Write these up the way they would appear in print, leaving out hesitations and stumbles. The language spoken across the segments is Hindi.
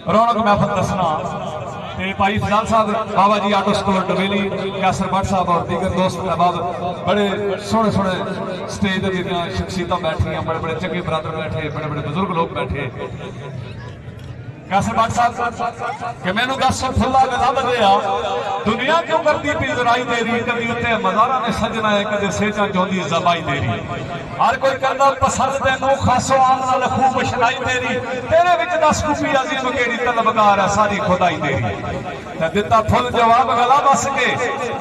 रौनक महफल दसना ते भाई फजाल साहब बाबा जी आटो स्टोर डबेली कैसर भट्ट साहब और दीगर दोस्त अहबाब बड़े सोहने सोहने स्टेज पर शख्सियत बैठिया बड़े बड़े चंगे बरादर बैठे बड़े बड़े बुजुर्ग लोग बैठे कैसर भट्ट साहब कि मैनू दस फुला गला बदलिया दुनिया क्यों करती पी लड़ाई तेरी कभी उत्ते मज़ारा ने सजना है कदे सेजा जोंदी जबाई तेरी हर कोई करदा पसंद तेनू खासो आम नाल खूब शनाई तेरी तेरे विच दस खूबी अजीम केड़ी तलबगार है सारी खुदाई तेरी ते दिता फुल जवाब गला बस के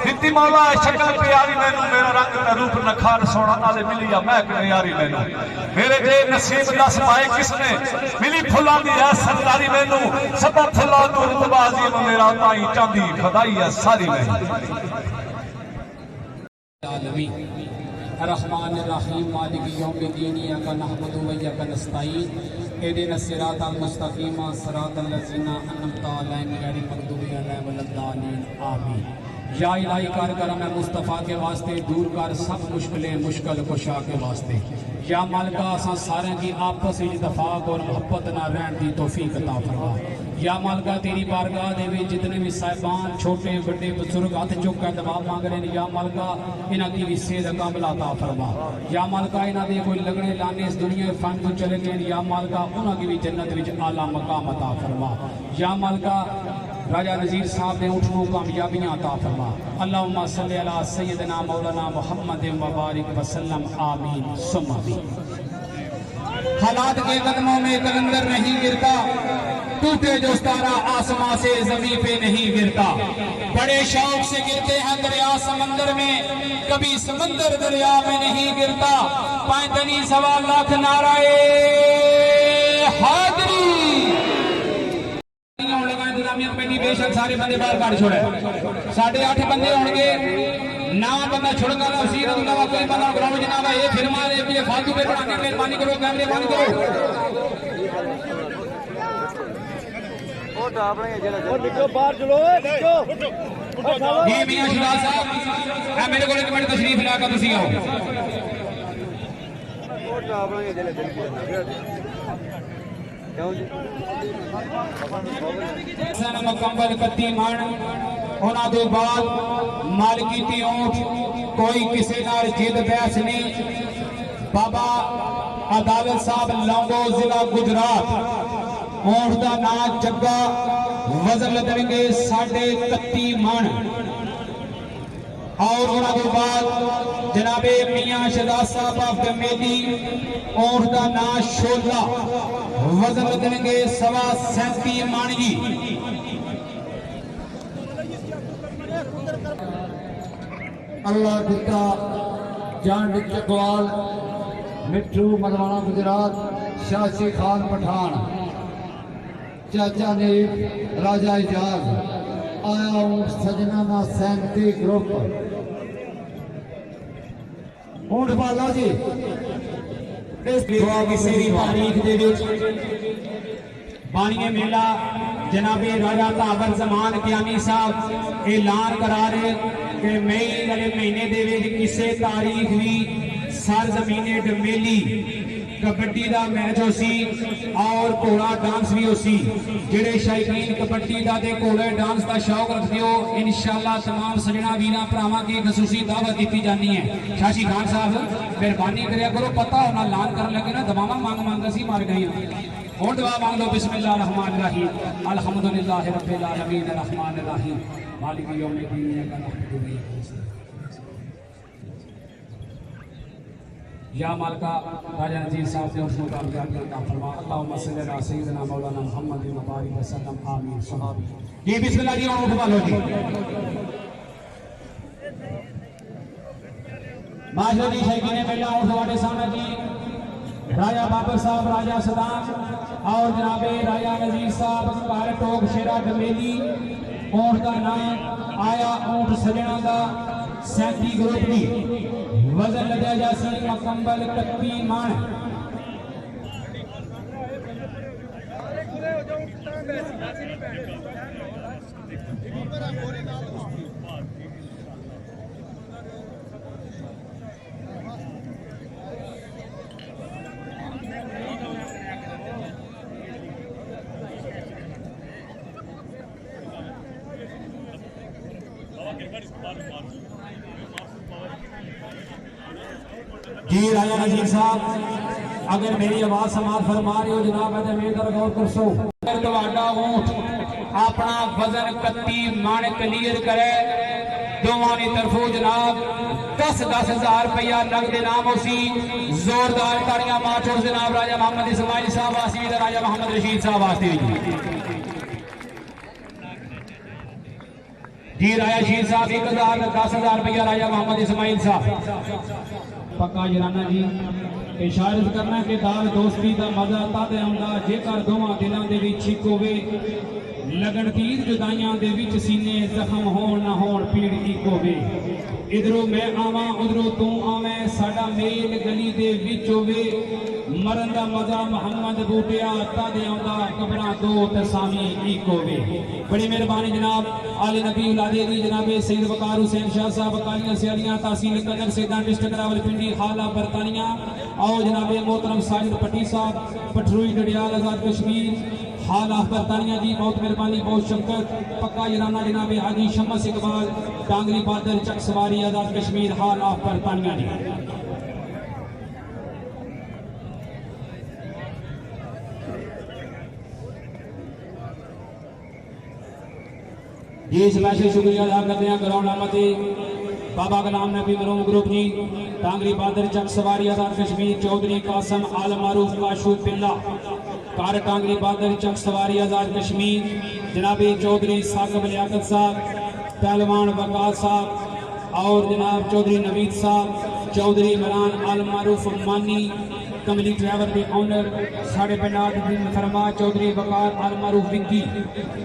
दिती मौला शक्ल प्यारी मैनू मेरा रंग ते रूप नखार सोना नाले मिली महक यारी मैनू मेरे जे नसीब दस पाए किसने मिली फुलां दी है सरदारी मैनू सब फुला दूर तबाजी मेरा ताई चांदी खुदाई है सारी मैनू रहमान रहीम मालिक यौमिद्दीन इय्याका नअबुदु व इय्याका नस्तईन इहदिनस सिरातल मुस्तकीम सिरातल लज़ीना अनअमता अलैहिम गैरिल मग़दूबि अलैहिम वलद्दालिन आमीन। या इलाही कर करम मुस्तफ़ा के वास्ते दूर कर सब मुश्किलें मुश्किल कुशा के वास्ते या मालिका असां सारे की आपस में इत्तफाक और मोहब्बत ना रहन दी तौफीक अता फरमा। या मालिका तेरी बारगाह दे विच जितने भी साहिबान छोटे बड़े बुजुर्ग हाथ चुक के दुआ मांग रहे हैं या मालिका इन्हां की भी सेहत कामिल अता फरमा। या मालिका इन्हां दे कोई लगने लाने इस दुनिया फन तो चले गए या मालिका उन्हां की भी जन्नत विच आला मकाम अता फरमा। या मालिका राजा नज़ीर साहब ने उठनों कामयाबियाँ अता फरमा। अल्लाहुम्मा सल्ली अला सय्यदना मौलाना मुहम्मद व बारिक वसल्लम आमीन सुम्मा आमीन। हालात के कदमों में कलंदर नहीं गिरता टूटे जो तारा आसमां से जमीन पे नहीं गिरता बड़े शौक से गिरते हैं दरिया समंदर में कभी समंदर दरिया में नहीं गिरता 45 लाख नाराए हाज़री कमेटी बेशक सारे बंदे बाहर काट छोड़े 8.5 बंदे होंगे ना बंदा छुड़का ना सीधा ना कोई बंदा ग्राउंड जनाब ये फिल्मा ये फालतू पे बनाने मेहरबानी करो कैमरे बंद करो बाहर चलो ये मियां शिराज साहब मेरे को एक मिनट तशरीफ लाकर तुसी आओ मुकम्मल कत्ती मन उन्हां दे बाद मालिकी दी ऊंट कोई किसी नाल जिद बहस नहीं। बाबा अदालत साहब लौंगो जिला गुजरात ऊंट का नाम जग्गा वजन देंगे 31.5 मन और उन्होंने बाद जनाबे मियां शहजाद साहब ऑफ मेली ऊंट का नाम शोला वजन देंगे 37.5 मन जी। अल्लाह दिता जान चकवाल मिठू मलवाना गुजरात शासी खान पठान चाचा ने राजा इजाज आया ऊंट सजना ना 37 ग्रुप ऊंट वाला जी तारीख बानिए मेला जनाबे राजा ताबर जमान क्यामी साहब ऐलान करा रहे कि मई वाले महीने दे किसी तारीख भी सर जमीने डमेली कबड्डी का मैच हो सी और घोड़ा डांस भी हो सी जेड़े शायकीन कबड्डी का घोड़े डांस का शौक रखते हो इंशाअल्लाह तमाम सजना वीर भरावां की खसूसी दावत दी जानी है। शाशी खान साहब मेहरबानी करिया करो पता होना ऐलान कर लगे ना दवावां मांग मांग सी मार गई और दुआ मांग लो बिस्मिल्लाह रहमान रहीम अल्हम्दुलिल्लाह रब्बिल आलमीन रहमान रहीम मालिक यौमिद्दीन इय्याका नअबुदु व इय्याका नस्तईन। या मालिका राजा नज़ीर साहब ने उसको कामयाबी अता फरमा। अल्लाहुम्मा सल्ली अला सय्यिदना मौलाना मुहम्मद व बारिक वसल्लम आमीन सुभान। ये बिस्मिल्लाह जी और उठवा लो जी माशा जी शायकीन मेला और हमारे सामने जी राजा बाबर साहब राजा सदाम और जनाबे राजा नज़ीर साहब कार टोक शेरा डमेली ऊंट का नाम आया ऊंट सजना का 37 ग्रुप की वजन लगा जासी मुकम्मल 31 मन जी राजा नजीर साहब, अगर मेरी आवाज समाज फरमा रहे हो जनाब, मेरे तरफ गौर कर सो। अगर तुम्हारा ऊंट अपना वजन 31 मन क्लियर करे दोवां दी तरफों जनाब 10,000 रुपया नगद इनाम उसी जोरदार ताड़ियां मार जनाब राजा मोहम्मद इस्माइल साहब वास्ते, राजा मोहम्मद रशीद साहब वास्ते जी। राजा शीर साहब 1,000 10,000 रुपया राजा मोहम्मद इस्माइल साहब पक्का जनाना जी। इशारत करना कि दाल दोस्ती का मजा तद आउंदा जेकर दोवां दिलां दे विच इक होवे, लगन तीर जुदाइयां दे विच सीने जख्म होण ना होण पीड़ इक होवे। इधरों मैं आवां उधरों तू आवें, साडा मेल गली दे विच होवे, मरन दा मजा मोहम्मद बूटिया तद आउंदा कबरां दो ते सामी इक होवे। बड़ी मेहरबानी जनाब आले नबी औलादे दी जनाब सैयद वकार हुसैन शाह साहब अकालियां सियालियां तहसील कनक सैदान डिस्ट्रिक्ट रावलपिंडी हाला बरतानिया। और जनाब मोहतरम साजिद पट्टी साहब पठरूई डडियाल आजाद कश्मीर हाला बरतानिया जी, बहुत मेहरबानी बहुत शफकत। पक्का जनाना जनाब हाजी शमस इकबाल टांगरी बादल चक सवारी आजाद कश्मीर हाला बरतानिया जी। जी स्पेशल शुक्रिया अदा करते हैं ग्राउंड अहमद बाबा गुलाम नबी मरूम ग्रुप जी, टांगरी बादल चक सवारी आजाद कश्मीर, चौधरी कासम आल मारूफ काशू बिल्ला कार टांगरी बादल चक सवारी आजाद कश्मीर, जनाब चौधरी साकब लियाकत साहब, पहलवान वकास साहब और जनाब चौधरी नवीद साहब, चौधरी इमरान आल मारूफ मानी कमली ड्राइवर के ऑनर साढ़े पिंडाद दिन फरमा चौधरी वकार आल मारूफ विक्की,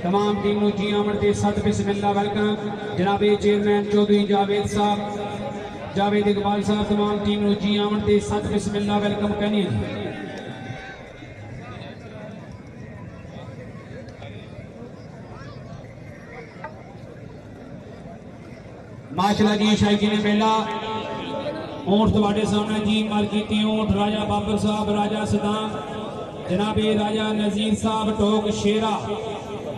तमाम टीम जी आमन के सत बिस्मिल्लाह वेलकम। जनाब चेयरमैन चौधरी जावेद साहब जावेद इकबाल साहब, तमाम टीम जी आमन के सत बिस्मिल्लाह वेलकम कहने। माशाल्लाह जी शायकी ने मेला ऊंट तुम्हारे सामने जी मालकीती ऊंट राजा बाबर साहब राजा सदाम जनाब राजा नजीर साहब टोक शेरा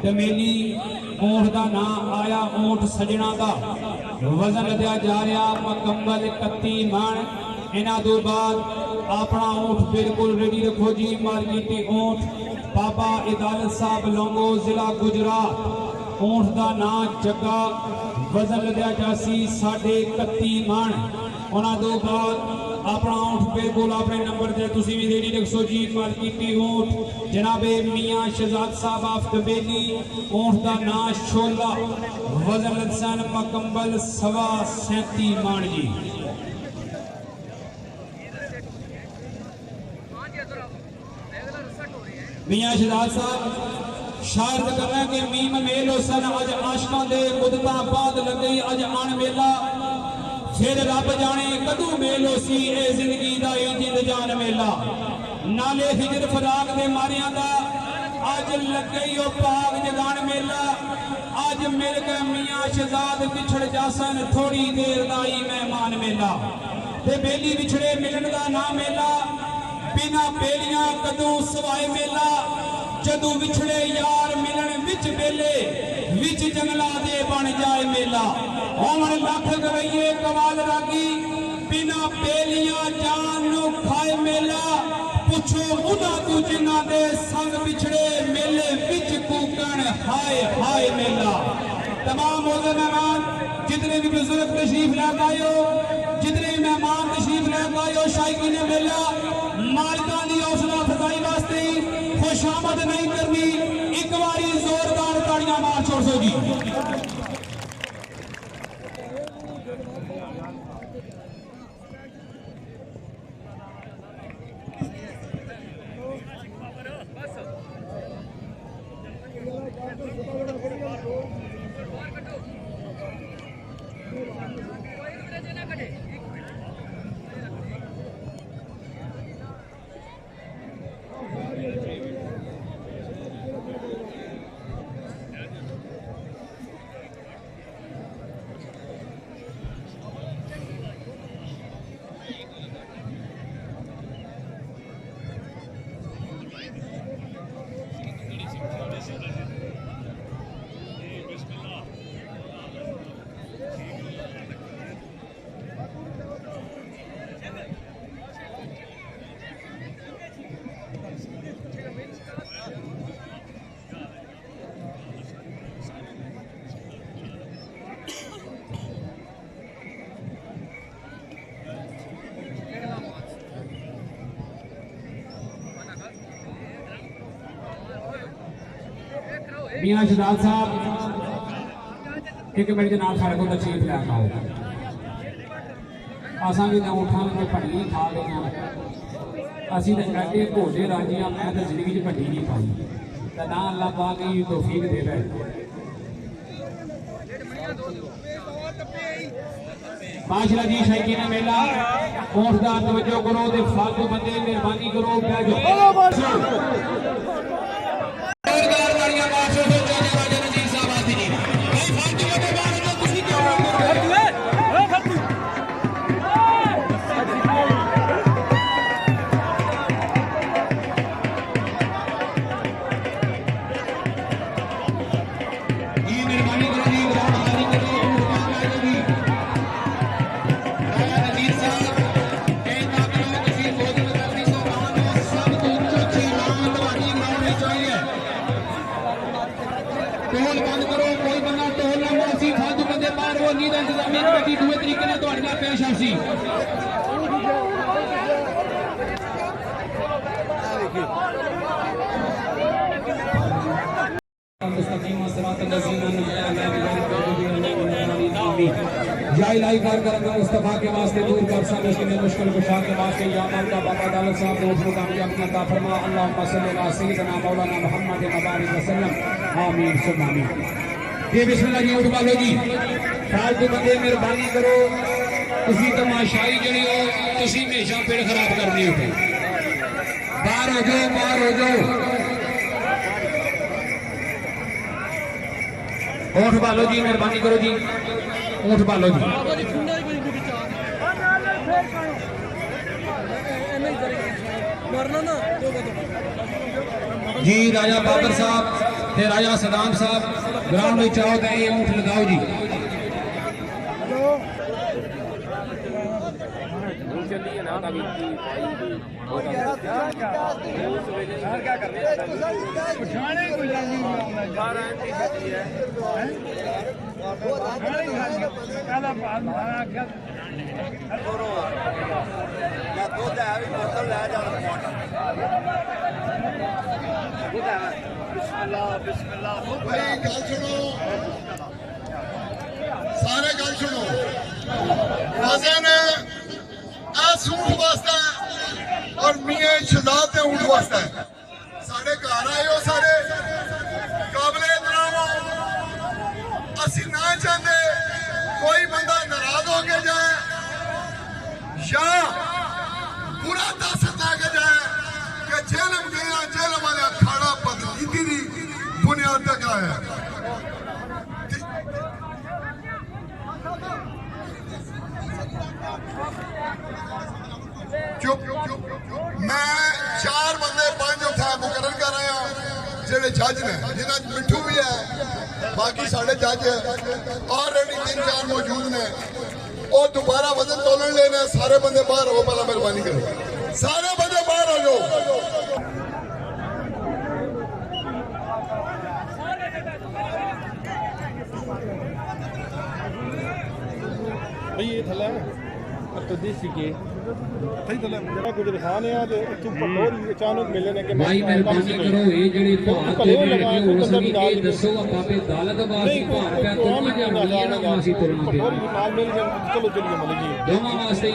दमेली ऊंट का नाम आया ऊंट सजना का वजन लद्या जा रहा मुकम्मल 31 मन। इन्हां तो बाद अपना ऊंट बिल्कुल रेडी रखो जी। मालकीती ऊंट बाबा इदालत साहब लोंगो जिला गुजरात, ऊंट का नाम जग्गा वजन लद्या जासी 31.5 मन। उन्होंने दो बाद अपना ऊंट बिल्कुल अपने नंबर से तुसी भी रेडी रखो जी। मालकीती ऊंट जनाबे मियाँ शहजाद साहब आफ दबेली, ऊंट का नाम शोला वजन लदसन मुकम्मल 37.5 मन जी। मियाँ शहजाद साहब शायद करना कि मीम मेल हुसन अज आशकों के मुद्दता बाद लगे अज अण मेला, फिर रब जाने कदू मेल होसी ए जिंदगी दा जिंद जान मेला। नाले हिजर फराक दे मारियां दा अज लगे ओ पाग जगान मेला। अज मिल गए मियाँ शहजाद बिछड़ जासन थोड़ी देर दाई मेहमान मेला। ते बेली बिछड़े मिलन दा ना मेला, बिना बेलियां कदू सवाए मेला। जदू विछड़े यार मिलन विच बेले, विच जंगला दे बन जाए मेला। होवन लख गवैये कमाल रागी, बिना बेलियां जान नू खाए मेला। पुछो उन्हां तू जिन्हां दे संग बिछड़े मेले विच कूकण हाय हाय मेला। तमाम मौजूद मेहमान जितने भी बुजुर्ग तशरीफ लेकर आए हो, जितने भी मेहमान तशरीफ लेकर आए हो, शायकीन मेला मालिका की हौसला अफजाई वास्ते खुशामद नहीं करनी, एक बारी जोरदार ताड़ियां मार छोड़ सो जी। मियां शहजाद साहब एक मिनट जनाब सारे को तशरीफ लैके आओ असा भी उठा में भंडी खा गए असी तो एडे घोड़े राजी हाँ मैं तो जिंदगी भंडी नहीं खाई तो ना अल्लाह पाक ही तौफीक दे रहा है माशाअल्लाह जी शायकीन मेला पहुंचदार तवज्जो करो ते फालतू बंदे मेहरबानी करो बैठ जाओ जोरदार तालियां माशो से चौधरी राजा नजीर साहब आती जी भाई फालतू बंदे बाहर जो कुछ नहीं टोल बंद करो कोई बंदा टोल ना मासी फालतू बंदे बाहर वो नींद इंतजामिया कमेटी दूसरे तरीके से ਤੁਹਾਡੇ ਨਾਲ पेश आसी या इलाही कार करम मुस्तफा के वास्ते दूर कर सब इसके मुश्किल कुशा के वास्ते या अल्लाह का बाबा दालत साहब ने उसको कामयाब करता फरमा अल्लाहुम्मा सल्ली अला सय्यिदना मौलाना मुहम्मद मुबारक वसल्लम आमीन सुम्मा आमीन ये बिस्मिल्लाह जी उठ बालो जी फालतू बंदे मेहरबानी करो तुसी तमाशाई जड़ी हो तुसी हमेशा पेड़ खराब करनी हो बाहर हो जाओ उठ बालो जी मेहरबानी करो जी उठ बालो जी जी राजा बाबर साहब ते राजा सदाम साहब ग्राउंड में चाहो तो ये ऊँट लगाओ जी सारे गल सुनो वजन ऊंट वास्ते और मियां शहजाद के ऊंट वास्ते साढ़े घर आए हो सारे काबले एहतराम हो असी ना चाहते कोई बंदा नाराज हो के जाए या बुरा दस के जाए कि जेलम गया जेल वाले अखाड़ा बदनीति की बुनियाद तक आया चुप मैं 4 बंदे 5 उठा मुकर्रर कर रहा जेडे जज ने जिन्हें मिठू भी है बाकी साढ़े जज ऑलरेडी 3-4 मौजूद ने और दोबारा वजन तोलन लेने सारे बंदे बाहर हो पहला मेहरबानी करो सारे बंदे बाहर हो जाओ भाई ये थला तो देसी के सही थला जरा कुछ दिखाने आ ते तू पटोरी अचानक मिलने ने के भाई मेहरबानी करो ये जेडी भात दे लगे हो सकी ये दसो बाबे दालत वास्ते भात पे तुम के लिए ना वासी तुरना पे नाल मिल जाए चलो चलिए मतलब जी दोनों वास्ते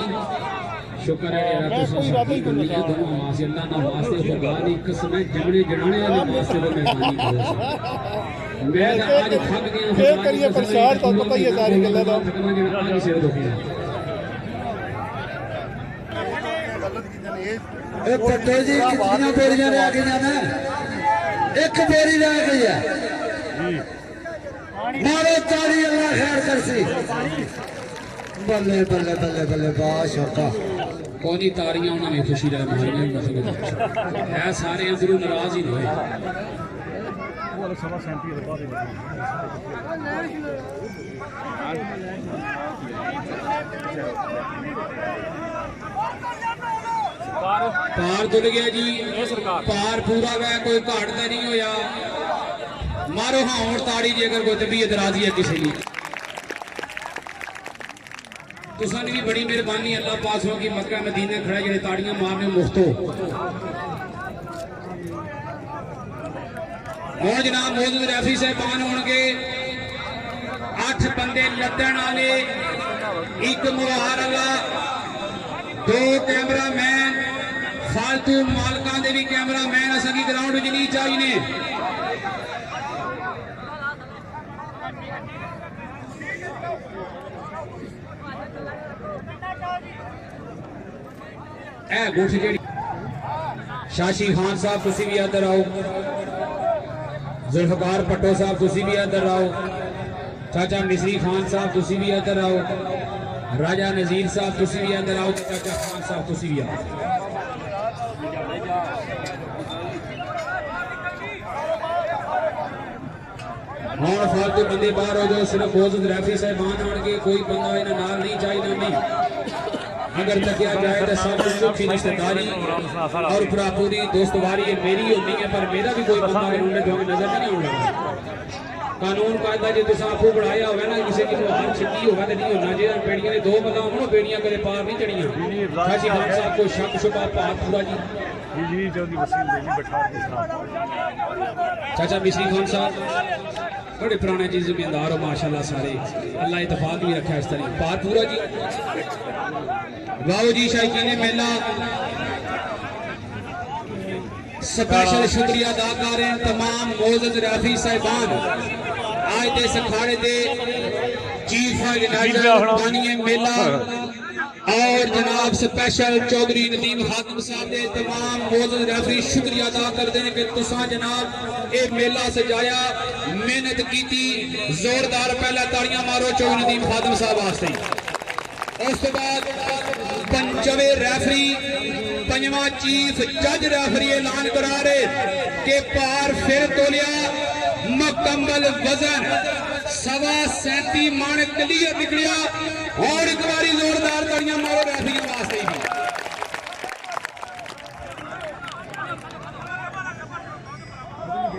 शुक्र है रब सभी को मिले दोनों वास्ते अल्लाह ना वास्ते खुदा दी कसम है जमने जनाने वाले वास्ते तो मेहरबानी करो मैं आज थक गया फिर करिए प्रसाद तो पता ही है सारी गल्ला दा आज सिर दुखी पट्टो जी कितनी बोरियां रह गई ना एक बोरी रह गई है मारो ताली अल्लाह खैर करसी बल्ले बल्ले बल्ले बल्ले बादशाह कोनी तारियां उन्होंने खुशी रहे मारियां है सारे अंदरों नाराज ही नहीं पार तुल गया जी पार पूरा वै कोई घाट तो नहीं होया मारो हाँ और ताड़ी जी अगर कोई तबीयत राजी है किसी की तुसानी भी बड़ी मेहरबानी अल्लाह पाक की मक्का मदीने खड़ा जेडे ताड़ियां मारने मुफ्त हो और जनाब मौजूद रैफरी साहबान होंगे 8 बंदे लद्दण वाले, एक मुहार वाला, 2 कैमरामैन, फालतू मालकां दे भी कैमरामैन असां ग्राउंड विच नहीं चाहिए। गुठ जी शाशी खान साहब तुसी भी इधर आओ, जुल्फकार भट्टो साहब तुसी भी इधर आओ, चाचा मिसरी खान साहब तुसी भी इधर आओ, राजा नजीर साहब तुसी भी इधर आओ, चाचा खान साहब तुसी भी आओ। और फालतू बंदे बाहर हो जाओ, सिर्फ मौजूद रैफरी साहबान आने, कोई बंदा इन्हें नाल नहीं चाहिए। नहीं अगर तकिया जाए तो सब कुछ रिश्तेदारी और पूरी दोस्तवारी मेरी होनी है, पर मेरा भी कोई बंदा उन्होंने नजर नहीं आने लगा। कानून कायदा जो तुम आपको बढ़ाया होगा ना, किसी की हार छिट्टी होगा तो नहीं होना चाहिए। बेड़ियां ने 2 बंदा हो, बेड़ियां कदे पार नहीं चढ़ियां। शाशी खान साहब को शक शुबा पार पूरा जी। चाचा मिसरी खान साहब बड़े पुराने जी जिम्मेदार हो माशाल्लाह, सारे अल्लाह इतफाक भी रखा इस तरह पार पूरा जी। वाओ जी शायकीन मेला स्पेशल शुक्रिया अदा कर रहे हैं तमाम मौजूद रैफरी साहिबान, आज के इस अखाड़े के चीफ ऑर्गेनाइजर बानिए मेला और जनाब स्पेशल चौधरी नदीम खातम साहब ने तमाम मौजूद रैफरी शुक्रिया अदा करते हैं कि तुसा जनाब ये मेला सजाया, मेहनत की, जोरदार पहला ताड़ियां मारो चौधरी नदीम खातम साहब वास्ते। उस तो बाद पंचवे रैफरी, पंजवा चीफ जज रैफरी ऐलान करा रहे कि पार फिर तोलिया मुकम्मल वजन 37.5 मन क्लियर निकलिया। और एक बारी जोरदार ताड़ियां मारो रैफरी वास्ते भी।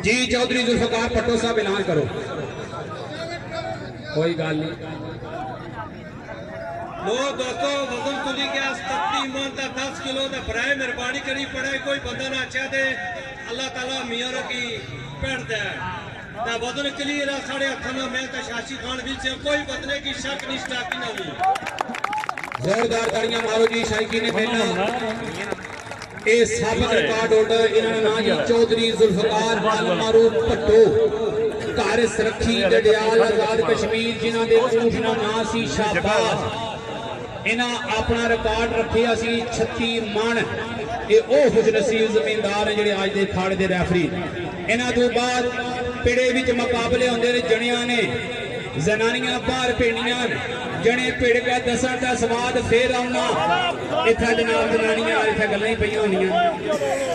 जी चौधरी जुल्फकार भट्टो साहब ऐलान करो। कोई गल नहीं लो दोस्तों, वजन तुली गया 37 मन का 10 किलो का बराए मेहरबानी करी पड़े, कोई बंदा ना अच्छा दे अल्लाह ताला मियां की पैड़ दे ना वजन क्लियर है साढ़े हथों में। मैं तो शाशी खान भी से कोई बदले की शक नहीं स्टाकी ना हुई। जोरदार ताड़ियां मारो जी शायकीन मेला। ए साबित रिकॉर्ड होल्डर इन्होंने नाम जी चौधरी जुल्फकार अलमारूफ भट्टो, घर सरखी डडियाल आजाद कश्मीर, जिन्हों के ऊँट का नाम सी शाबाश। इन्हें अपना रिकॉर्ड रखिया सी 36 मन। ये खुशनसीब जमींदार है ਜਿਹੜੇ ਅੱਜ ਦੇ ਖਾੜੇ ਦੇ ਰੈਫਰੀ। ਇਹਨਾਂ ਤੋਂ ਬਾਅਦ ਪਿੜੇ ਵਿੱਚ ਮੁਕਾਬਲੇ ਹੁੰਦੇ ਨੇ ਜਣਿਆਂ ਨੇ, ਜ਼ਨਾਨੀਆਂ ਬਾਹਰ ਭੇੜੀਆਂ, ਜਣੇ ਭਿੜ ਕੇ ਦੱਸਣ ਦਾ ਸਵਾਦ ਫੇਰ ਆਉਣਾ। ਇੱਥੇ ਜਨਾਬ ਜ਼ਨਾਨੀਆਂ ਇੱਥੇ ਗੱਲਾਂ ਹੀ ਪਈਆਂ ਹੋਣੀਆਂ।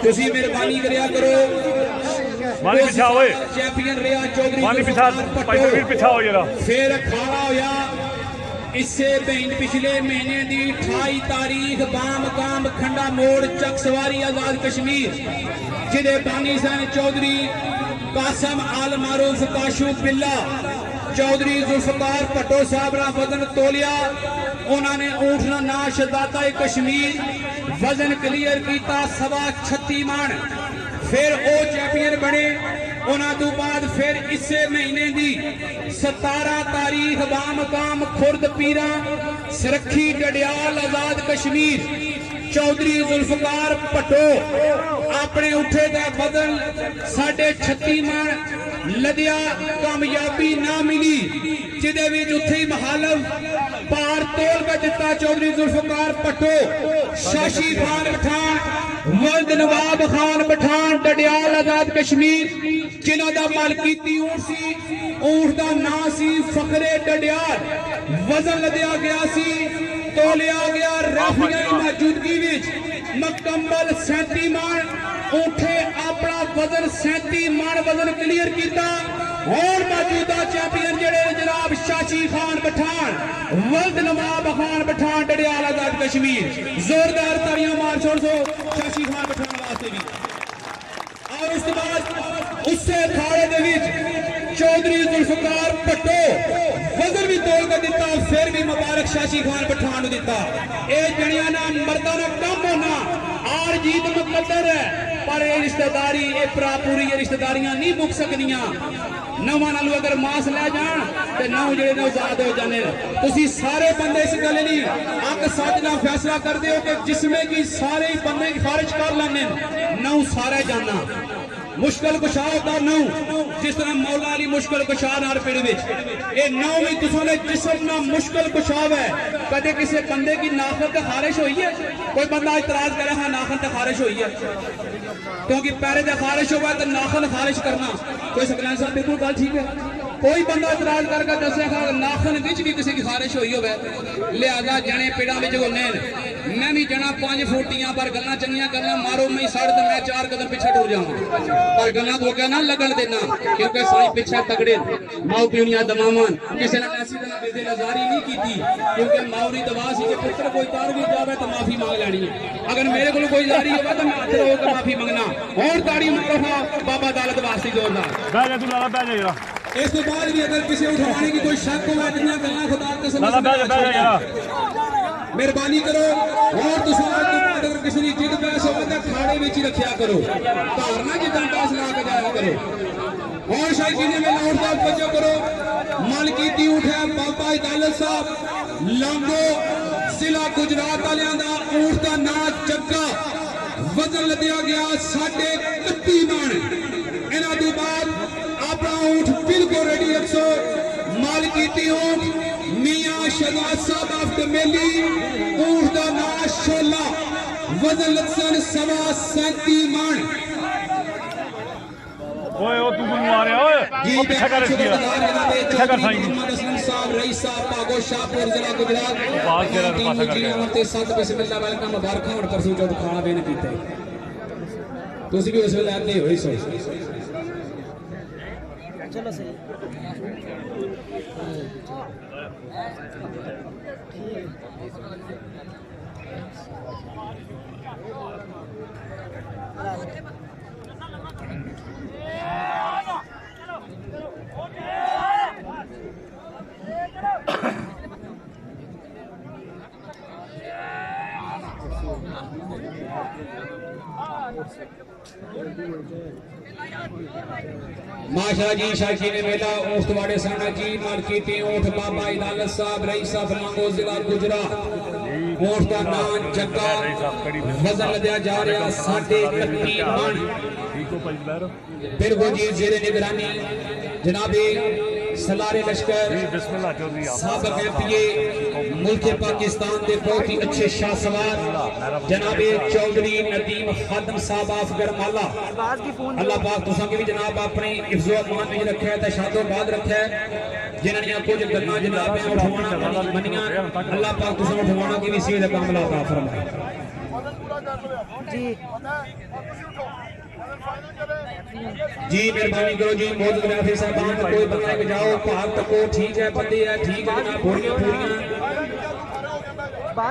ਤੁਸੀਂ ਮਿਹਰਬਾਨੀ ਕਰਿਆ ਕਰੋ। ਮਾਨੀ ਪਿਛਾ ਓਏ, ਚੈਂਪੀਅਨ ਰਿਹਾ ਚੌਧਰੀ ਮਾਨੀ ਪਿਛਾ, ਭਾਈ ਵੀਰ ਪਿਛਾ ਹੋ ਜਰਾ। ਫੇਰ ਅਖਾੜਾ ਹੋਇਆ इससे पिछले महीने की 28 तारीख बामकाम खंडा मोड़ चक सवारी आजाद कश्मीर, जिदे बानी सन चौधरी कासम आल मारूफ काशू बिल्ला, चौधरी जुल्फकार भट्टो साहब ने वजन तोलिया। उन्होंने ऊँट का नाम शहजादा कश्मीर, वजन क्लियर किया 36.5 मन। फिर वो चैंपियन बने। उन्होंने तो बाद फिर इसे महीने की 17 तारीख बामकाम खुर्द पीरा सरखी डडियाल आजाद कश्मीर, चौधरी जुल्फकार भट्टो अपने उठे का वजन 36.5 मन लदिया, कामयाबी ना मिली, जिदे उत्थे ही महालव पार तोल कर दिता चौधरी जुल्फकार भट्टो। शाशी खान पठान, वल्द नवाब खान पठान डडियाल आजाद कश्मीर, जिन्हों का मालकीती ऊँट सी, ऊँट का नाम सी फखरे डडियाल। वजन लदिया गया सी, तोलिया गया रैफरियां की मौजूदगी विच मुकम्मल 37 मन। ऊँटे अपना वजन 37 मन वजन क्लियर किया। और मौजूदा चैंपियन जड़े जनाब शाशी खान पठान, वल्द नवाब खान पठान डडियाल आजाद कश्मीर। जोरदार तालियां मार छोड़ दो शाशी खान पठान वास्ते भी। और उसके बाद उससे अखाड़े दे विच चौधरी जुल्फकार भट्टो वजन भी तोल कर दिता, फिर भी मुबारक शाशी खान पठान दिता। ये जड़िया ना मर्दा ना कम होना, हार जीत मुकद्दर है, पर ये रिश्तेदारी ये पूरी ये रिश्तेदारियां नहीं मुक सकदियां। नवां नाल अगर मास लै जान ते नौ जेड़े ने आजाद हो जाने। तुसी सारे बंदे इस गल दी अक सच दा फैसला करदे हो कि जिसमें कि सारे ही बंदे खारिज कर लैने नौ सारे जाना मुश्किल कुशा होता नौ, जिस तरह मौला अली मुश्किल कुशा नार पिंड विच ये नौ भी तुसां दे जिस्म ना मुश्किल कुशा है। कदे किसी बंदे की नाखन ते खारिश हुई है? कोई बंदा इतराज करे हाँ नाखन ते खारिश हुई है, क्योंकि पैरे ते खारिश हुआ तो नाखन खारिश करना कोई सकलैन साहब बिल्कुल गल ठीक है। कोई बंदा इतराज करके दसेगा नाखन विच भी किसी की खारिश हुई होवे, लिहाजा जने पेड़ा विच होने मैं भी जना 5 फुटियां पर गल्लां चंगियां करना मारो मैं सड़ ते मैं 4 कदम पीछे टुर जावां, पर गल्लां तो क्या ना लगन देना, क्योंकि साईं पीछे तगड़े माऊ पीणियां दमावन किसी ने ऐसी तरह बेदिलजारी नहीं की, क्योंकि माऊ दी दवा सी कि पुत्र कोई तार भी जावे तो माफी मांग लैनी। अगर मेरे को कोई जारी होवे तो मैं हाथ रोक माफी मंगना। और ताड़ी मुस्तफा बाबा अदालत वास्ते जोरदार। इस तो बाद भी अगर किसी उठाने की कोई शक हो इतनी गल्लां खुदा कसम मेहरबानी करो। और तुसीं अगर किसी की जिद बहस हो तो खाड़े में ही रखा करो, धारना जिदा बहस ला के जाया करो। और शायकी ने मेला उठा बजो करो मन की उठा बाबा अदालत साहब लांगो जिला गुजरात वालियां दा ऊंट दा नां जग्गा वजन लदिया गया 31.5 मन। इन्हां दे बाद अपना ऊंट बिल्कुल रेडी रखो। मालकीती ऊंट मियां शहजाद साहब ऑफ दमेली ऊंट दा नाम शोला वजन लसन 37 मन। ओए ओ तू मारे ओए ओ पीछे कर पीछे कर साईं असलम साहब रईस साहब पागो शाहपुर जिला गुजरात बाल के पासा कर गया ते सत बिस्मिल्लाह वेलकम मुबारक होण परसों जो खाना बेन कीते तुसी भी उस वेले आते होई सो। चलो सही माशा जी शाकी ने मेला ऊँट वाड़े साना जी मालकीती ऊँट बाबा अदालत साहब रईस साहब लांगो जिला गुजरात ऊँट का नाम जग्गा वजन लदया जा रहा 31.5 मन। बिल्कुल जी जेरे निगरानी जनाबे सलारे लश्कर साबिक एमपीए मुल्क पाकिस्तान के बहुत ही अच्छे शाह सवार जनाबे चौधरी नदीम खादम साहब ऑफ गरमाला अल्लाह पाक तुसां के भी जनाब अपने हिफ्ज़ो अमान में रखा है शादो बाद रखा है जिन्होंने कुछ गल्लां जनाब उठवाना मनियां अल्लाह पाक तुसां उठवाना की भी सीध कामला अता फरमाए जी मेहरबानी करो जी मौजूद राफी साहब कोई बंदा लेके जाओ भाग तको ठीक है बंदे है ठीक है ना पूरियां पूरियां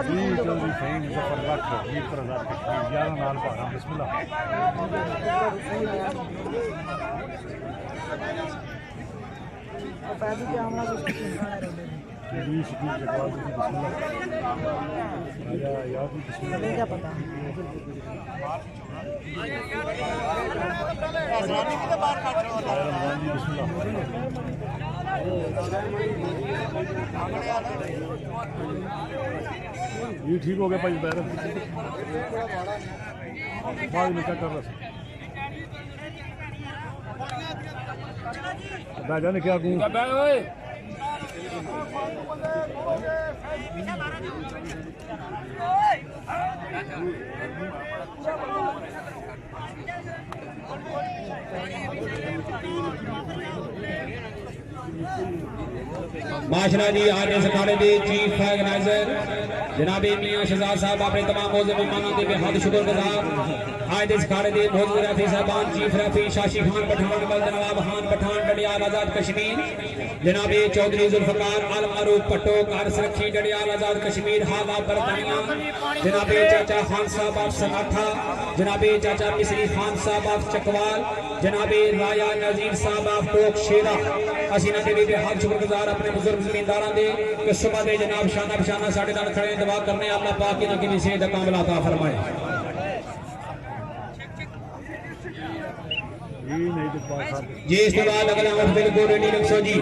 जी चौधरी सही मुजफ्फर रख 20,000 के 11 नाल भाड़ा बिस्मिल्लाह फैज़ी के आमना से जी शकील जगवाल जी बिस्मिल्लाह आया यार भी बिस्मिल्लाह क्या पता ये ठीक हो गया भाई पैर बाद में क्या कर रहा था जाने क्या माशरा जी आज इस अखाड़े के चीफ ऑर्गेनाइजर जनाब मियां शहजाद साहब अपने तमाम मौजूद मेहमानों के बेहद शुक्रगुजार आज इस अखाड़े के मौजूद रफी साहबान चीफ रफी शाशी खान पठान बल नवाब खान पठान डडियाल आजाद कश्मीर जनाब चौधरी जुल्फकार आल मारूफ पट्टो कारस रखी डडियाल आजाद कश्मीर हादा बरतानिया जनाब चाचा खान साहब ऑफ सनाठा जनाब चाचा मिसरी खान साहब ऑफ चकवाल जनाब राया नजीर साहब ऑफ टोक शेरा असीना के भी बेहद शुक्रगुजार अपने बुजुर्ग जमींदारां दे कि सुबह दे जनाब शाना बशाना साडे नाल खड़े दुआ करने अल्लाह पाक इन्हां दी सेहत कामला अता फरमाए। नहीं तो पास साहब जी इस बाद अगला ऊँट बिल्कुल रेडी रखो जी।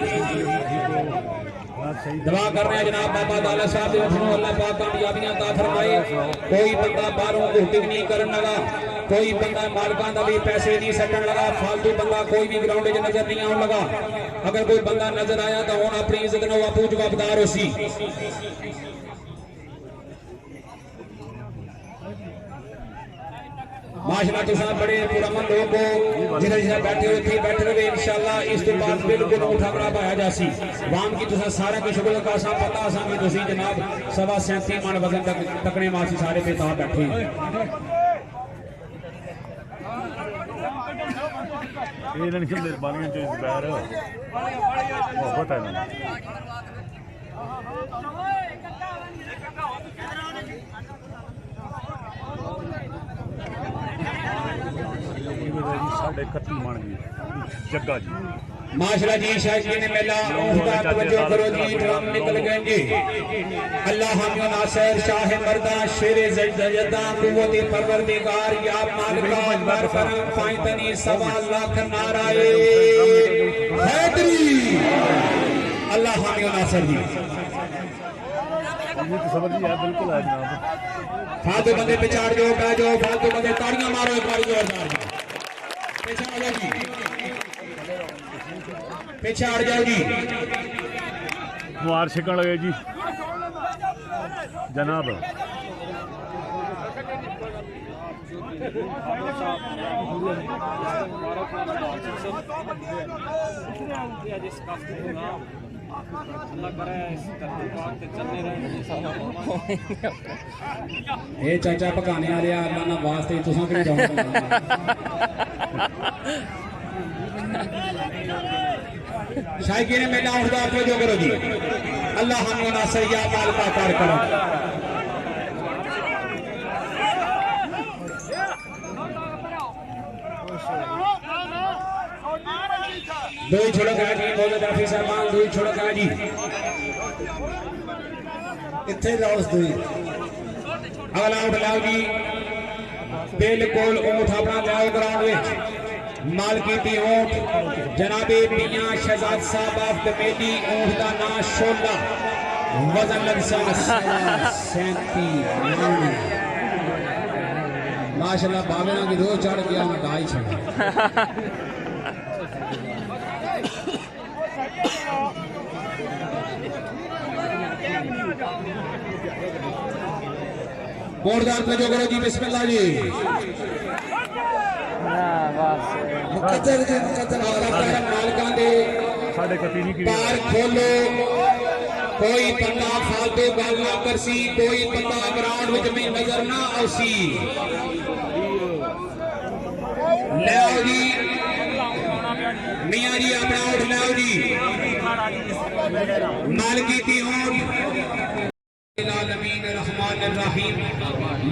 बात सही दुआ कर रहे हैं जनाब बाबा दाला साहब दे उठनो अल्लाह पाक कामयाबियां अता फरमाए। कोई बंदा बाहरों होटिंग नहीं करन लगा, कोई बंदा मालकां दा भी पैसे नहीं सट्टन लगा, फालतू बंदा कोई भी ग्राउंड च नजर नहीं आउन लगा। अगर कोई बंदा नजर आया तो हुण अपनी इज्जत नाल आपू जवाबदार होसी। माशाअल्लाह तुसां बड़े पुरअमन लोग हो, जिधर जिधर बैठे हो इत्थे बैठे रहे इंशाअल्लाह। इस तो बाद बिल्कुल उठा बड़ा पाया जासी। वाम की तुसां सारा कुछ शुक्र का सा पता सा कि तुसीं जनाब 37.5 मन वजन तक तकने मासी सारे पे ता बैठे। ये नहीं कि मेहरबानी जो इस बार बहुत है ना साढ़े 31 मन जी जग्गा जी माशाअल्लाह जी शायकी ने मेला उठा तवज्जो करो जी ड्रम निकल गए जी। अल्लाह हम नासिर शाह मर्दा शेरे जदा कुव्वत परवरदिगार या मालिका बर करम फाइतनी 1.25 लाख नाराए हैदरी अल्लाह हम नासिर जी। ये तो समझ लिया बिल्कुल है जनाब। फालतू बंदे पिछाड़ जाओ, कह जाओ फालतू बंदे ताड़ियां मारो एक बार जोरदार जी। पीछे आ जाओ जी, पीछे हट जाओ जी। मुहार छिकन लगे जी जनाब। ये चाचा पकाने आ रहा अल्लाह ना वास्ते तुसां कि जाओ। शायकी ने मेला उठदा तवज्जो करो जी। अल्लाह हम नासिर या मालिका कर करो। दो ही छोड़ो कहा जी मौजूद हाफिज साहबान दो ही छोड़ो कहा जी इत्थे लाओ दो ही अगला उठ लाओ जी। बिल्कुल ऊँट अपना लाओ ग्राउंड में मालकी दी ऊँट जनाबे मियां शहजाद साहब ऑफ द मेली। ऊँट का नाम शोला वजन लगसा 37 माशाल्लाह बाबेना की रोज चढ़ गया मैं गाय छड़ा। जोरदार में जो करो जी बिस्मिल्लाह जी। मुकद्दर जी मुकद्दर मालिकां दे साढ़े 31 की पार खोलो। कोई बंदा फालतू गल ना करसी, कोई बंदा ग्राउंड विच में नजर ना आसी। लाओ जी मियां जी अपना उठ लाओ जी। मालिकी दी ऊँट आलमीन रहमान रहीम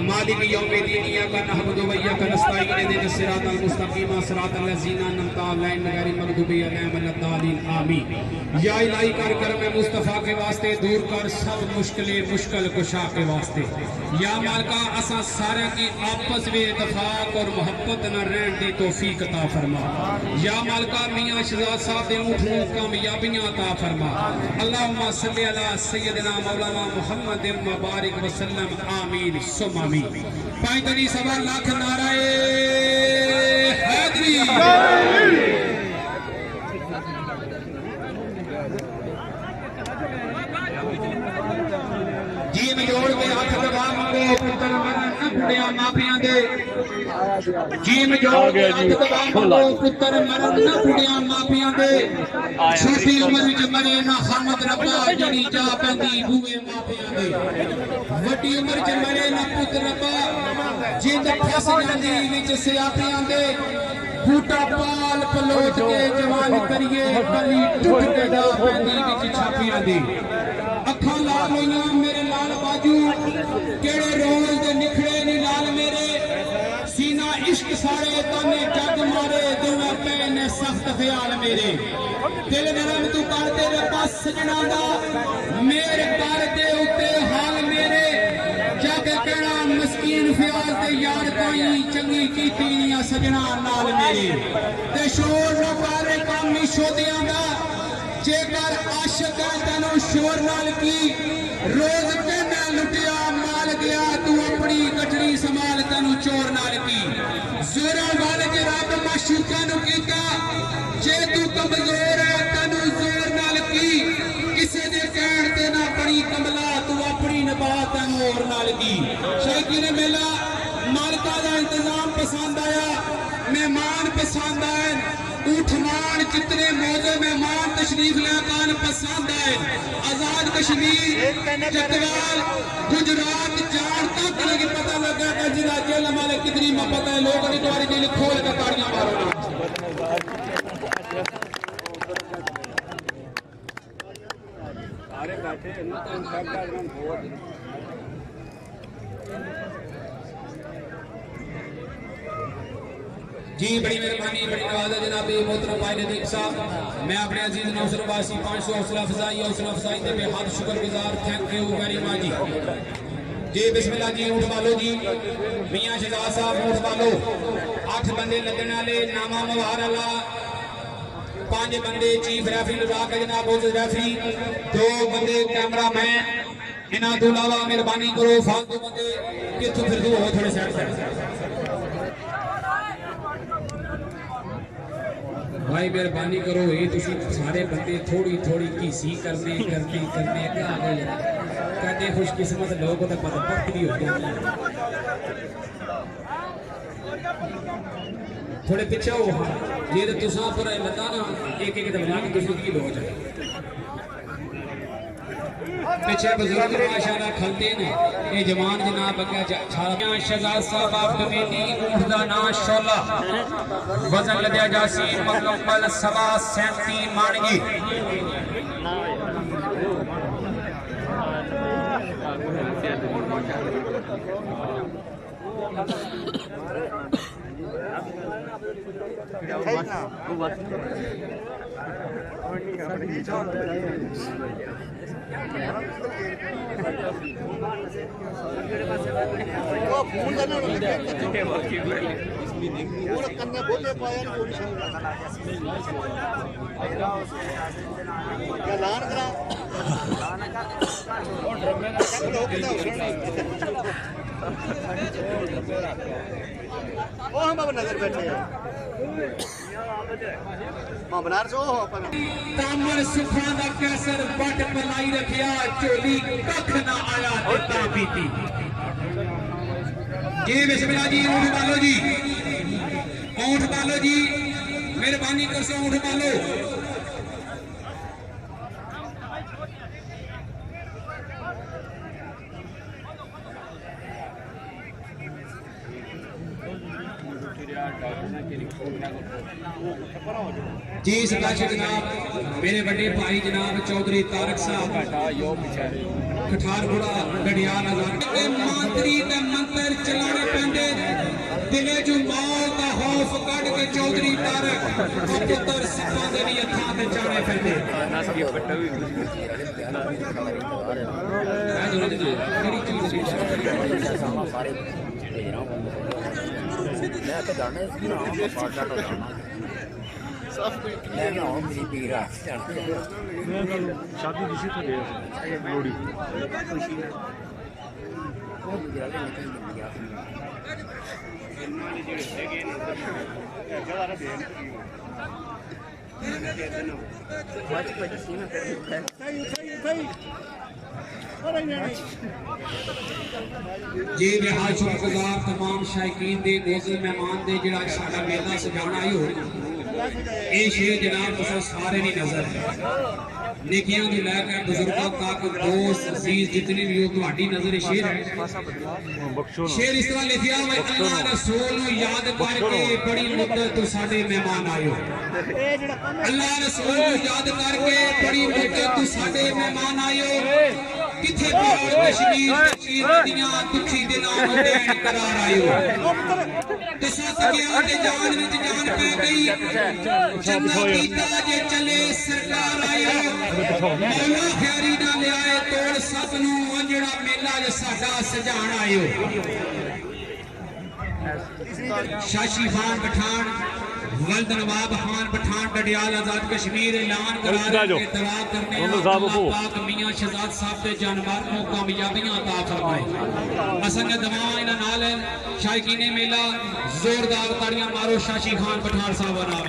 मालिक यौमिद्दीन इय्याका नअबुदु व इय्याका नस्तईन इहदिनस सिरातल मुस्तकीम सिरातल लज़ीना अनअमता अलैहिम गैरिल मग़दूबि अलैहिम वलद्दालिन आमीन। या इलाही कर करम मुस्तफा के वास्ते दूर कर सब मुश्किलें मुश्किल कुशा के वास्ते। या मालिका असा सारे की आपस में इत्तेफाक और मोहब्बत न रहने दी तौफीक अता फरमा। या मालिका मियां शहजाद साहब दे ऊँट नूं कामयाबियां अता फरमा। अल्लाहुम्मा सल्लि अला सय्यदिना मौलाना मुहम्मद मुबारक वसल्लम आमीन सुम आमीन। 1.25 लाख नाराए हैदरी। जी में जोड़ के हाथ लगा मंगो पुत्र मरन न बुढ़िया मापियां दे। जी में जोड़ के हाथ लगा मंगो पुत्र मरन न बुढ़िया मापियां दे। छोटी उम्र विच मरे ना हमद रब्बा जड़ी जा पैंदी बूए मापियां दे। वड्डी उम्र च मरे ना पुत्र रब्बा जिंद फस जांदी विच सियापियां दे। बूटा पाल पलोट के जवान करिए कली टुट के जा पैंदी विच छापियां दे। अखा लाल होइयां मेरे लाल बाजू केड़े रोज दे निखड़े नी लाल मेरे। सीना इश्क सारे ताने जग मारे दोवें पे ने सख्त ख्याल मेरे। दिल नरम तू कर दे रब्बा सजना दा मेरे कर दे उत्ते हाल मेरे। जग केड़ा मस्की मीन फ्याज ते यार पाई चंगी कीती निया सजना नाल मेरे ते शोर न पारे काम शोदियां दा जेकर आशिक तेनू शोर नाल की रोज कहना लुटिया माल गया तू अपनी कटड़ी संभाल तेनू चोर नाल की जोरा वाले जे रब माशूका नू कीता जे तू कमजोर है तेनू जोर नाल की किसे दे कहण ते ना बड़ी कमला तू अपनी नभा तेनू और नाल की शायकीन मेला मालिका दा इंतजाम पसंद आया मेहमान पसंद आए उठमान जितने मौजे मेहमान तशरीफ लाकान पसंद आए आजाद कश्मीर चतवाल गुजरात जान तक लगे पता लगा कि जिला जेल वाले कितनी मोहब्बत है लोग ने तुम्हारे दिल खोल के ताड़ियां मारो सारे बैठे जी बड़ी मेहरबानी बड़ी नवाज है जनाब मोहतरम भाई नदीक साहब मैं अपने अजीज नौसर वासी 500 हौसला अफजाई ते बेहद शुक्रगुजार थैंक यू वेरी मच जी बिस्मिल्लाह जी उठ वालो जी मियां शहजाद साहब उठ वालो 8 बंदे लगने वाले नामा मवार वाला 5 बंदे चीफ रेफरी लगा के जनाब रेफरी 2 बंदे कैमरामैन इन्हां तो अलावा मेहरबानी करो फालतू बंदे किथों फिर हो थोड़े साइड भाई मेहरबानी करो ये तुसी सारे बंदे थोड़ी थोड़ी घीसी करने क्या गए कहते खुशकिस्मत लोग तो पता पक भी हो थोड़े पीछे हो हाँ ये तो तुसा पूरा लता ना एक दबला के तुसी की लो जाए पीछे बुजुर्ग माशाल्लाह खलते ने ये जवान जनाब अगे छाया शहजाद साहब आप कमेटी ऊंट दा नाम शोला वजन लदया जासी मुकम्मल 37 मानगी नजर बैठे तामर सुखा दा कैसर बट पलाई रखिया चोली कख ना आया दिता बीती जी बिस्मिल्लाह जी ऊंट वालो जी मेहरबानी कर सो ऊंट वालो जी सदाशिव जनाब मेरे बड़े भाई जनाब चौधरी तारक साहब कठारपुरा गड़ियाल मंत्री ते मंत्र चलाने पेंदे दिले जो मौत का खौफ कट के चौधरी तारक पुत्र सिखा दे भी हथां ते जाने पेंदे शादी जिसी तो दे लोड़ी जी बेहद शुक्रगुजार तमाम शायकीन दे मोज़िल मेहमान दे जिहड़ा साडा मेला सजाना ही हो ये शेर जनाब तुसां सारे दी नजर नेकियां दी लैके बुजुर्गों तक दोस्त अजीज जितने भी हो तुहाडी नजर शेर है शेर इस तरह लिखिया है अल्लाह रसूल नु याद करके बड़ी मुद्दत तो साडे मेहमान आयो अल्लाह रसूल नु याद करके बड़ी मुद्दत तो साडे मेहमान आयो किथे बिहार कश्मीर चीर दियां दुखी दिलां नूं देण करार आयो तुसां सगियां दे जान विच जान पै गई चन्ना कीता जे चले सरकार आयो मौला ख्यारी ना लियाए तोड़ सब नूं अंजड़ा मेला जे साडा सजाण आयो शाशी खान पठान वल्द नवाब खान पठान डडियाल आजाद कश्मीर ऐलान करा के दवा करने पाक मियां शहजाद साहब के जानवर को कामयाबियां अता फरमाए असन दवा इना नाल शायकीने मेला जोरदार ताड़ियां मारो शाशी खान पठान साहब नाम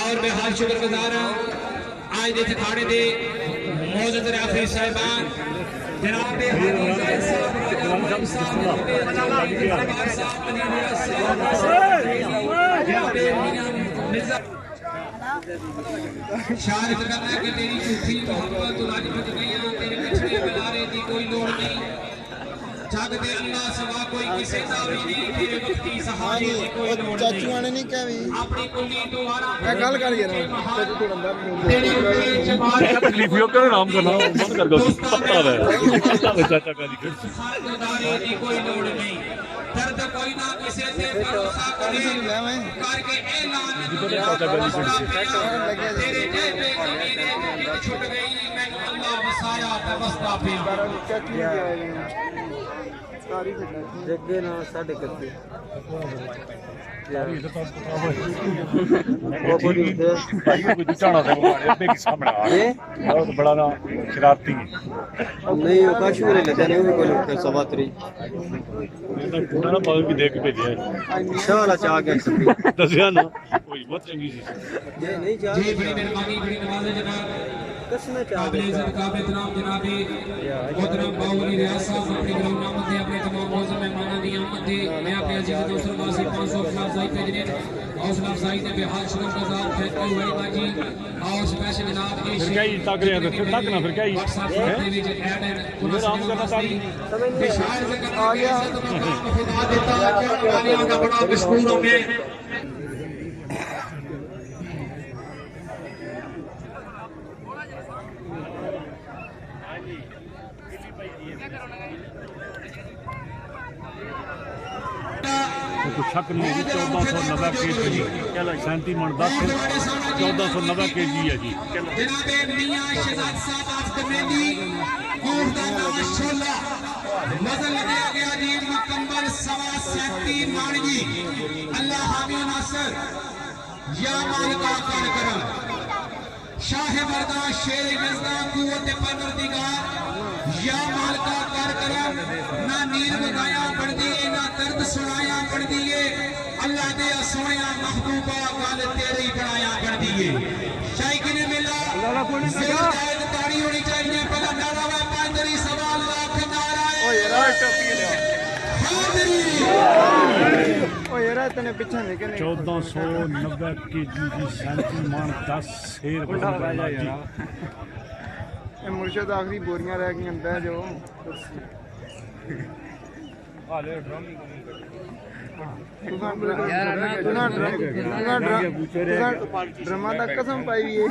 और बेहाल शुक्रगुजार आज दे अखाड़े दे मौजूद रेफरी साहिबान जनाब शारत करना कि तेरी झूठी मोहब्बत रज बज गई तेरे पिछले बिलारे की कोई लोड़ नहीं जग दे अल्लाह सवा कोई किसी दा भी नहीं तेरे वक्ती सहारे की कोई लोड़ चाचू आने नहीं कहवी अपनी कुल्ली दोबारा मैं गल कर यार चाचू तो अंदर तेरी जमात तकलीफियों का नाम करना मन कर दो पता है चाचा का खानदारी की कोई लोड़ नहीं दर्द कोई ना किसी से भरोसा करे करके ऐलान तेरे जेबे की मेरे दिल छुट गई मैंने अल्लाह वसाया तबस्ता पे जग्गे ना साढ़े करते बहुत बड़ा ना शरारती नहीं आकाश मेरे लेते नहीं कोई लोग सवा तरी पागल भी देख के भेजे शाला चाह गया दसिया ना कोई बहुत चंगी सी ये नहीं चाह जी बड़ी मेहरबानी बड़ी नवाज है जनाब कसम चाह काबिल इज्जत काबिल एहतराम जनाब मोहतरम बाउली रियाज साहब अपने ग्राउंड आमद थे अपने तमाम मौजूद मेहमानों की आमद थे मैं अपने अजीज दोस्तों वासी 500 अफजाई भेजने हौसला अफजाई ने बेहाल शुक्रगुजार थैंक यू वेरी मच जी और स्पेशल जनाब ये फिर क्या ही तक रहे हैं फिर तक ना फिर क्या ही व्हाट्सएप दे विच ऐड है आराम करना तारी ते शायर से करना आ गया खुदा देता वालियां का बड़ा मशहूर हो गए कोई शक नहीं है जी 1490 kg जी 37 मन 10 1490 kg है जी जनाबे मियां शहजाद साहब आफ्टर मेहंदी कोट दा नाम शोला वजन लगाया गया जी मुकम्मल 37 मान जी अल्लाह हामी नासर या मालिका कर करम शाह मर्दा शेर गजदा कुव्वत परवरदिगार या मालिका कर करम ना नीर लगाया पड़दी है ना दर्द सुनाया पड़दी है अल्लाह दे सोया महबूबा गल तेरी बनाया पड़दी है शायकीने मेला जोरदार ताड़ी होनी चाहिए पहला नारा वा पांचरी सवाल लाख नारा है ओ यार टोपी ले हाजिरी ओ यार तने पीछे लेके 1490 kg जी 37 मन 10 शेर बना जी ये मुर्शिद आखिरी बोरियां रह गई अंदर जो हाले ड्रम ड्रमा तक कसम पाई हुई है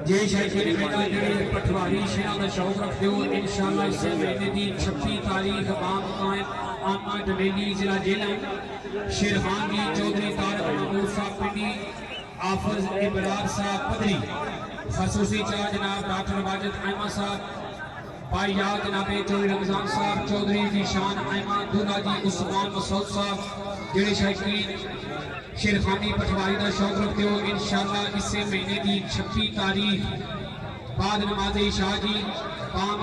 जय शायकीने मेला जेडे पटवारी शेरां दा शौक रखदे हो इंशाअल्लाह इस महीने दी 26 तारीख बाम कायम आमा डवेली जिला जेलम शेरखान जी चौधरी तारक महमूद साहब पिंडी हाफिज इबरार साहब पदरी खसूसी चाह जनाब डॉक्टर वाजिद अहमद साहब भाई यार जनाबे चौधरी रमजान साहब चौधरी जीशान अहमद दूल्हा जी उस्मान मसूद साहब जेडे शायकीन शेरखानी पटवारी का शौक रखते हो इंशाअल्लाह इसे महीने की 26 तारीख बाद नमाज इशा जी काम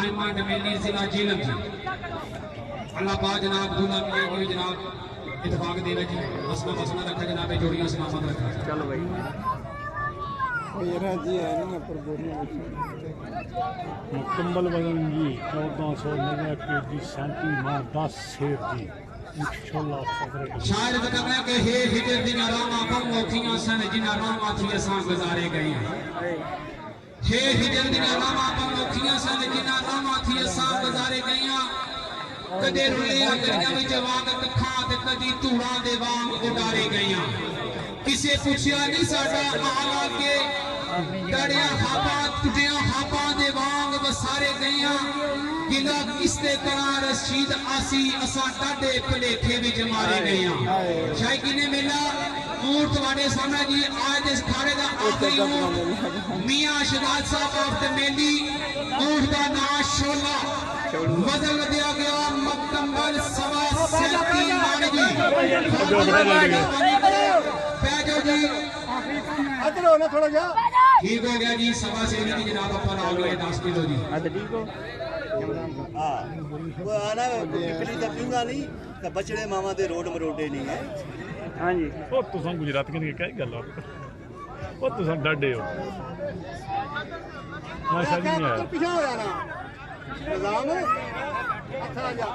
आयमा डमेली जिला जेलम जी अल्लाह पाक जनाब दूल्हा मियां को जनाब इत्तेफाक देवे जी हसना मसना रखा जनाब जोड़ियां सलामत रखा चलो भाई ये जी है नहीं पर बोरियां मुकम्मल वजन जी 1490 kg 37 मन 10 शेर जी शायद करना के हे हिजर दिन आराम आपन मोखियां सन जिन आराम आथी असां गुजारे गए हे हिजर दिया रामा पमोखियां सन जिन्ना रामा थी असां गुजारे गईयां कदे रुलिया गरियां विच वांग कखा ते कदी धूड़ा दे वांग उडारे गईयां किसे पूछया नहीं साडा हाल आके तड़िया हाबा टुटिया हाबा दे वांग वसारे गईयां गिला किसते करा रशीद आसी असा टाडे भलेखे विच मारे गईयां शायकी ने मेला ऊंट तुम्हारे सामने जी आज इस खाड़े दा आखिरी ऊंट मियां शहजाद साहब ऑफ द मेली ऊंट दा नाम शोला वजन दिया गया मुकम्मल 37 मान जी बैठो जी इधर हो ना थोड़ा जा ठीक हो गया जी सवा से की जनाब पर आ गए 10 किलो जी ठीक हो हाँ वो आना पिछली तपींगा नहीं तो बचड़े मामा दे रोड मरोडे नहीं है हाँ जी ਉਹ ਤੁਸੀਂ ਗੁਜਰਾਤੀਆਂ ਦੀ ਕਿਹੜੀ ਗੱਲ ਆ ਉਹ ਤੁਸੀਂ ਡਾਡੇ ਹੋ ਮਾਸ਼ਾ ਨਹੀਂ ਆਇਆ पीछे हो जाना निजाम अच्छा जा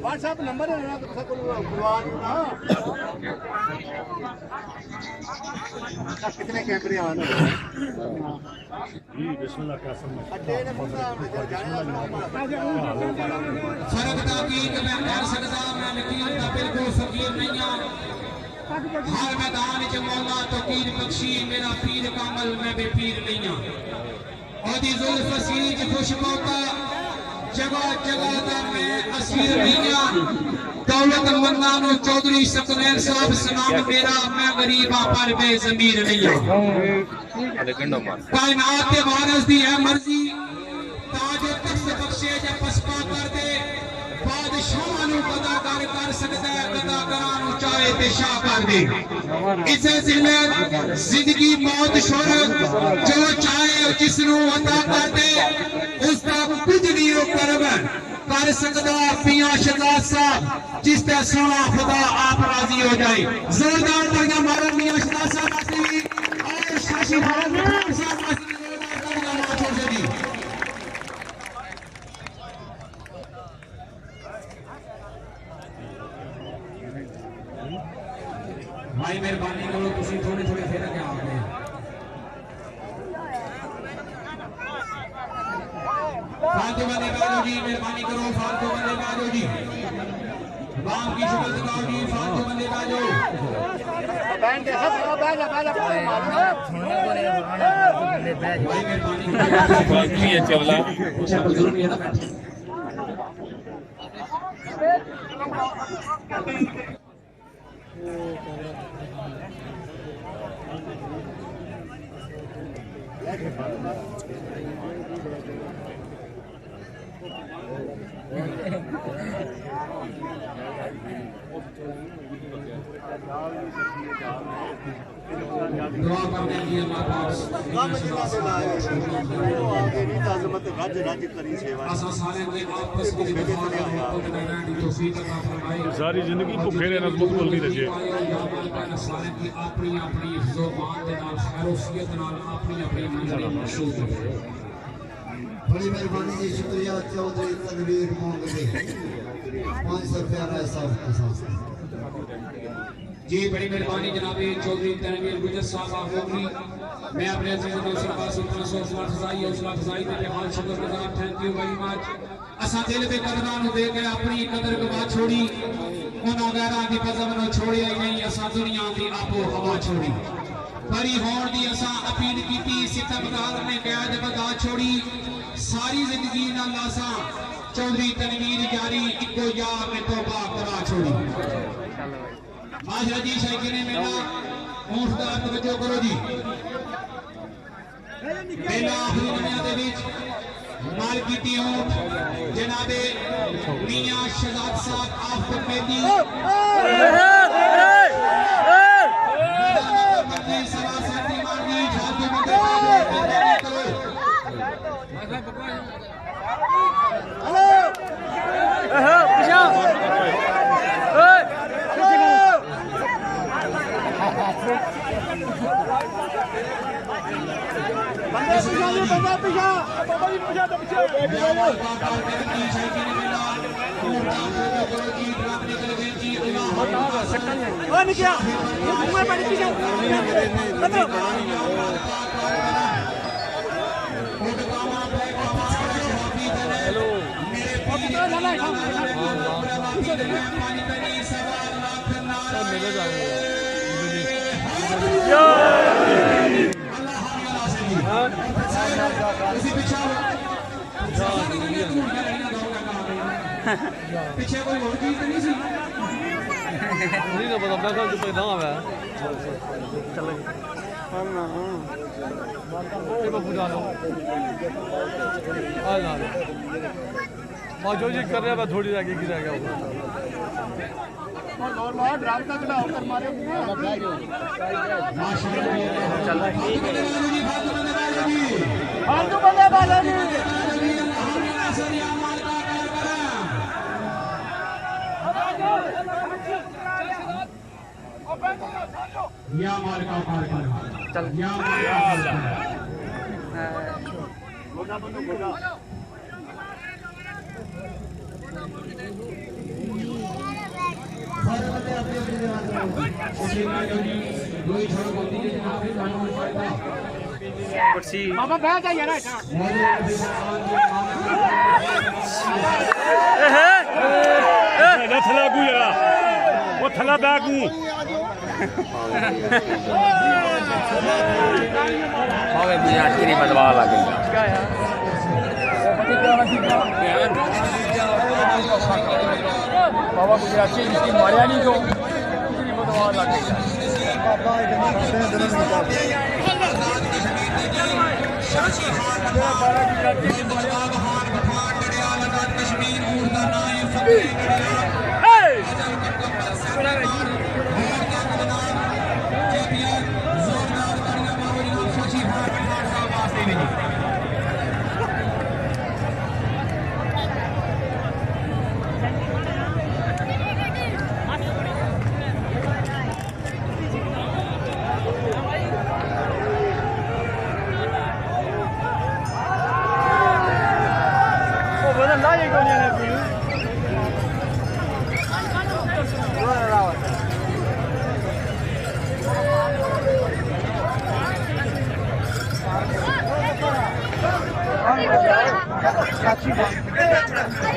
व्हाट्सएप नंबर है ना तो सब कितने कैमरे आने ਜੀ ਬਿਸਮਿਲ੍ਲਾ ਕਾਸਮ अड्डे ने पूछा फर्क दा की कि मैं कर सकदा मैं लकीर दा बिल्कुल फकीर नहीं हां हर मैदान च मौला तो पीर बख्शी मेरा पीर कामल मैं बेपीर नहीं हां ओदी जुल्फ सीज खुशबूता जगह जगह दा मैं असीर नहीं हां दौलत मंदा नु चौधरी सकलैन साहब सलाम मेरा मैं गरीब हां पर बेज़मीर नहीं हां कायनात के वारिस दी है मर्जी ताज तख्त बख्शे जे पसपा कर दे बादशाह नु कदा कर सकदा है कदा करां चाहे ते शाह कर दे इसे जिल्लत जिंदगी मौत शोहरत जो चाहे जिस नु अता कर दे उसका कुछ नहीं रो कर सकदा पिया शहजाद साहब जिस ते सोना खुदा आप राजी हो जाए जोरदार तालियां मारो मियां शहजाद साहब आसली और शाशी खान साहब आसली जोरदार तालियां मारो जी भाई मेहरबानी करो तुसी थोड़े थोड़े फिर के आ गए फालतू बंदे बैठो जी मेहरबानी करो फालतू बंदे बैठो जी बाम की शक्ल दिखाओ जी फालतू बंदे बैठो भाई मेहरबानी करो बुजुर्ग है ना दुआ करने की अल्लाह पास काम जिला दे लाए वो आगे नहीं ताजमत रज रज करी सेवा असा सारे के आपस में मोहब्बत में रहने की तौफीक अता फरमाए ਸਾਰੀ ਜ਼ਿੰਦਗੀ ਭੁੱਖੇ ਨੇ ਨਜ਼ਮਤ ਕੋਲ ਨਹੀਂ ਰਜੇ सारे की अपनी अपनी जुबान दे नाल खैरोफियत नाल अपनी अपनी मंजिल मशहूर है बड़ी मेहरबानी जी शुक्रिया चौधरी तनवीर मोंगले 500 रुपया साहब के साथ जी बड़ी मेहरबानी जनाब चौधरी तनवीर गुजर साहब होगी मैं अपने अजीज दोस्त पास इतना हौसला अफजाई के हाल शुक्र गुजार थैंक यू वेरी मच असा दिल के कदरां नु दे के अपनी कदर गवा छोड़ी उन्हां गैरां दी कदम नु छोड़िया ही नहीं असा दुनिया दी आपो हवा छोड़ी बड़ी होण दी असा अपील कीती सितमदार ने कैद बदा छोड़ी सारी जिंदगी नाल असा चौधरी तनवीर जारी इको यार ने तौबा करा छोड़ी माशा जी शायकी ने मेला ऊंट दा तवज्जो करो जी मेला आखिरी दुनिया दे विच माल कीती ऊंट जनाबे मियां शहजाद साहब ऑफ द मेली सवासाती मारनी फालतू बंदे करो ਪਿੱਛੇ ਕੋਈ ਹੋਰ ਚੀਜ਼ ਨਹੀਂ ਸੀ नहीं तो पता मैं कल पे ना आवे चलो ये बाबू जानो आ ला मैं जो जी कर रहा मैं थोड़ी आगे गिरा गया और ड्राम का कढ़ाओ कर मारे चल ठीक है फालतू बंदे बालाजी या मार का पार कर चल या कुर्सी बाबा बैठ जा यार थला गू यार वो थला बैगू होवे बुझाट की बदवा लग गई बाबा गुजराती इसकी मारिया नहीं तो बदवा लग गई Kaçı